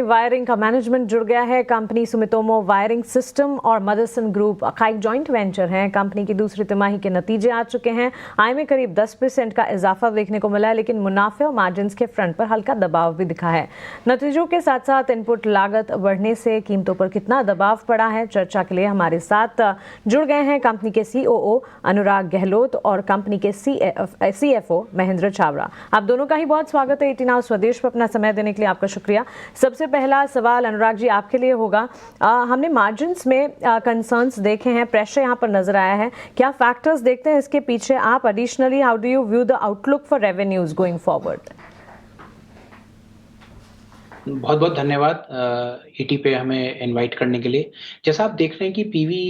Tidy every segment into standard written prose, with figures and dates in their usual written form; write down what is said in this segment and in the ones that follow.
Wiring का management जुड़ गया है। कंपनी सुमितोमो वायरिंग सिस्टम और मदरसन ग्रुप का एक जॉइंट वेंचर है। कंपनी की दूसरी तिमाही के नतीजे आ चुके हैं। आय में करीब 10% का इजाफा देखने को मिला है, लेकिन मुनाफे और मार्जिन के फ्रंट पर हल्का दबाव भी दिखा है। नतीजों के साथ साथ इनपुट लागत बढ़ने से कीमतों पर कितना दबाव पड़ा है, चर्चा के लिए हमारे साथ जुड़ गए हैं कंपनी के COO अनुराग गहलोत और कंपनी के CFO महेंद्र छाबड़ा। आप दोनों का ही बहुत स्वागत है 18 आवर्स स्वदेश पर अपना समय देने के लिए आपका शुक्रिया। सबसे पहला सवाल अनुराग जी आपके लिए होगा। हमने मार्जिन्स में कंसर्न्स देखे हैं, प्रेशर यहाँ पर नजर आया है, क्या फैक्टर्स देखते हैं इसके पीछे आप? Additionally how do you view the outlook for revenues going forward? बहुत बहुत धन्यवाद ईटी पे हमें इनवाइट करने के लिए। जैसा आप देख रहे हैं कि पीवी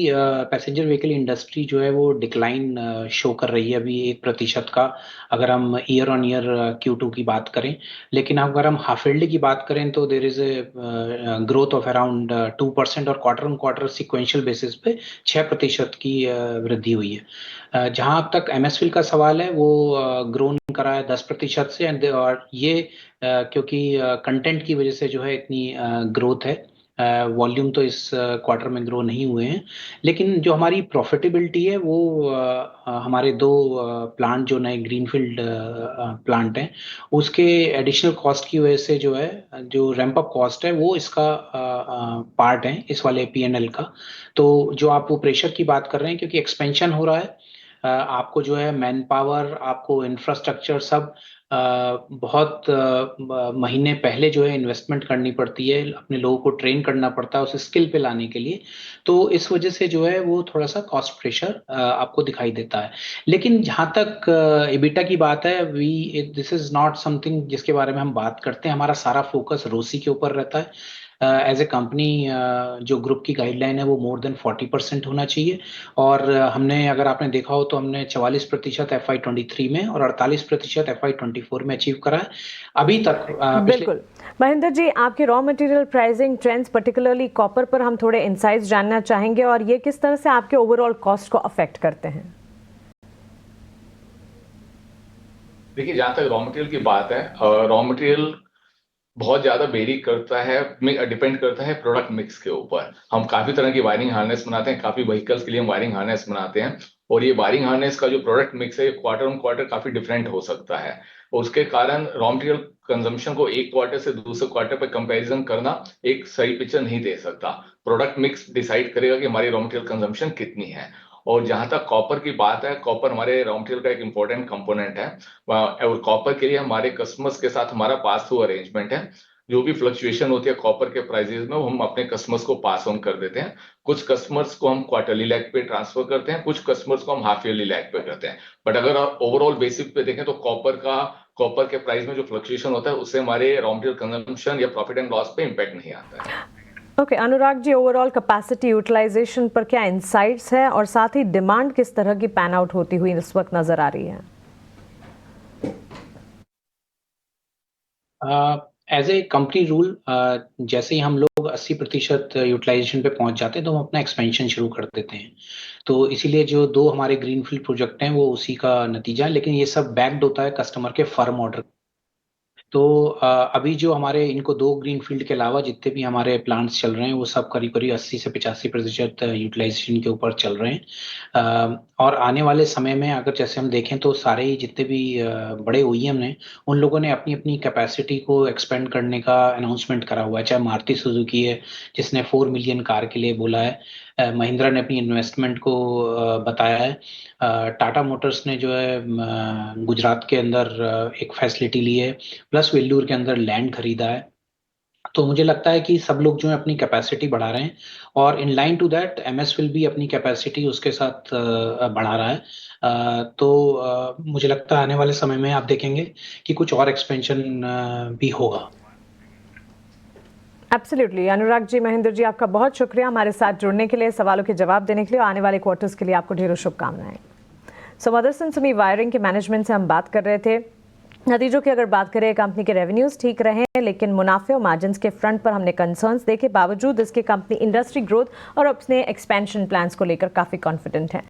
पैसेंजर व्हीकल इंडस्ट्री जो है वो डिक्लाइन शो कर रही है अभी 1% का, अगर हम ईयर ऑन ईयर Q2 की बात करें। लेकिन अगर हम हाफ ईयरली की बात करें तो there is a growth of around 2% और quarter on quarter sequential basis पे 6% की वृद्धि हुई है। जहां अब तक एमएसफिल का सवाल है वो ग्रो करा है 10% से, और ये क्योंकि कंटेंट की वजह से जो है इतनी ग्रोथ है। वॉल्यूम तो इस क्वार्टर में ग्रो नहीं हुए हैं, लेकिन जो हमारी प्रॉफिटेबिलिटी है वो हमारे दो प्लांट जो नए ग्रीनफील्ड प्लांट हैं उसके एडिशनल कॉस्ट की वजह से जो है, जो रैंप अप कॉस्ट है वो इसका पार्ट है इस वाले P&L का। तो जो आप वो प्रेशर की बात कर रहे हैं, क्योंकि एक्सपेंशन हो रहा है, आपको जो है मैन पावर, आपको इंफ्रास्ट्रक्चर सब बहुत महीने पहले जो है इन्वेस्टमेंट करनी पड़ती है, अपने लोगों को ट्रेन करना पड़ता है उस स्किल पे लाने के लिए। तो इस वजह से जो है वो थोड़ा सा कॉस्ट प्रेशर आपको दिखाई देता है। लेकिन जहां तक EBITDA की बात है, दिस इज नॉट समथिंग जिसके बारे में हम बात करते हैं। हमारा सारा फोकस रोसी के ऊपर रहता है। एज ए कंपनी जो ग्रुप की गाइडलाइन है वो मोर देन 40% होना चाहिए। और हमने, अगर आपने देखा हो तो हमने 44% FY23 में और 48% FY24 में अचीव करा है अभी तक। बिल्कुल महेंद्र जी, आपके raw material pricing trends particularly copper पर हम थोड़े इंसाइट्स जानना चाहेंगे, और ये किस तरह से आपके ओवरऑल कॉस्ट को अफेक्ट करते हैं? देखिए, जहां तक रॉ मटेरियल की बात है, रॉ मटेरियल बहुत ज्यादा वेरी करता है, डिपेंड करता है प्रोडक्ट मिक्स के ऊपर। हम काफी तरह की वायरिंग हार्नेस बनाते हैं, काफी व्हीकल्स के लिए हम वायरिंग हार्नेस बनाते हैं, और ये वायरिंग हार्नेस का जो प्रोडक्ट मिक्स है क्वार्टर ऑन क्वार्टर काफी डिफरेंट हो सकता है। उसके कारण रॉ मटेरियल कंजम्पशन को एक क्वार्टर से दूसरे क्वार्टर पर कंपैरिजन करना एक सही पिक्चर नहीं दे सकता। प्रोडक्ट मिक्स डिसाइड करेगा कि हमारी रॉ मटेरियल कंजम्पशन कितनी है। और जहां तक कॉपर की बात है, कॉपर हमारे रॉ मटेरियल का एक इंपॉर्टेंट कंपोनेंट है, और कॉपर के लिए हमारे कस्टमर्स के साथ हमारा पास थ्रू अरेंजमेंट है। जो भी फ्लक्चुएशन होती है कॉपर के प्राइसेस में, वो हम अपने कस्टमर्स को पास ऑन कर देते हैं। कुछ कस्टमर्स को हम क्वार्टरली लैग पे ट्रांसफर करते हैं, कुछ कस्टमर्स को हम हाफ ईयरली लैग पे करते हैं। बट अगर आप ओवरऑल बेसिस पे देखें तो कॉपर के प्राइस में जो फ्लक्चुएशन होता है उससे हमारे रॉ मटेरियल कंजम्पशन या प्रॉफिट एंड लॉस पे इंपैक्ट नहीं आता है। Okay Anurag ji, overall capacity utilisation पर क्या इंसाइट्स है, और साथ ही डिमांड किस तरह की पैन आउट होती हुई इस वक्त नजर आ रही है? एज ए कंपनी रूल, जैसे ही हम लोग 80% यूटिलाइजेशन पे पहुंच जाते हैं तो हम अपना एक्सपेंशन शुरू कर देते हैं। तो इसीलिए जो दो हमारे ग्रीनफील्ड प्रोजेक्ट हैं वो उसी का नतीजा है, लेकिन ये सब बैक्ड होता है कस्टमर के फर्म ऑर्डर। तो अभी जो हमारे इनको दो ग्रीन फील्ड के अलावा जितने भी हमारे प्लांट्स चल रहे हैं वो सब करीब करीब 80 से 85% यूटिलाइजेशन के ऊपर चल रहे हैं। और आने वाले समय में अगर जैसे हम देखें तो सारे ही जितने भी बड़े OEM हैं उन लोगों ने अपनी अपनी कैपेसिटी को एक्सपेंड करने का अनाउंसमेंट करा हुआ है। चाहे मारुति सुजुकी है जिसने 4 मिलियन कार के लिए बोला है, महिंद्रा ने अपनी इन्वेस्टमेंट को बताया है, टाटा मोटर्स ने जो है गुजरात के अंदर एक फैसिलिटी ली है, प्लस वेल्लूर के अंदर लैंड खरीदा है। तो मुझे लगता है कि सब लोग जो है अपनी कैपेसिटी बढ़ा रहे हैं, और इन लाइन टू दैट एमएसफिल भी अपनी कैपेसिटी उसके साथ बढ़ा रहा है। तो मुझे लगता है आने वाले समय में आप देखेंगे कि कुछ और एक्सपेंशन भी होगा। एब्सोल्युटली अनुराग जी, महेंद्र जी, आपका बहुत शुक्रिया हमारे साथ जुड़ने के लिए, सवालों के जवाब देने के लिए, आने वाले क्वार्टर्स के लिए आपको ढेरों शुभकामनाएं। सो मदरसन सुमी वायरिंग के मैनेजमेंट से हम बात कर रहे थे। नतीजों की अगर बात करें, कंपनी के रेवेन्यूज ठीक रहे, लेकिन मुनाफे और मार्जिन के फ्रंट पर हमने कंसर्न्स देखे। बावजूद इसके कंपनी इंडस्ट्री ग्रोथ और अपने एक्सपेंशन प्लान्स को लेकर काफी कॉन्फिडेंट है।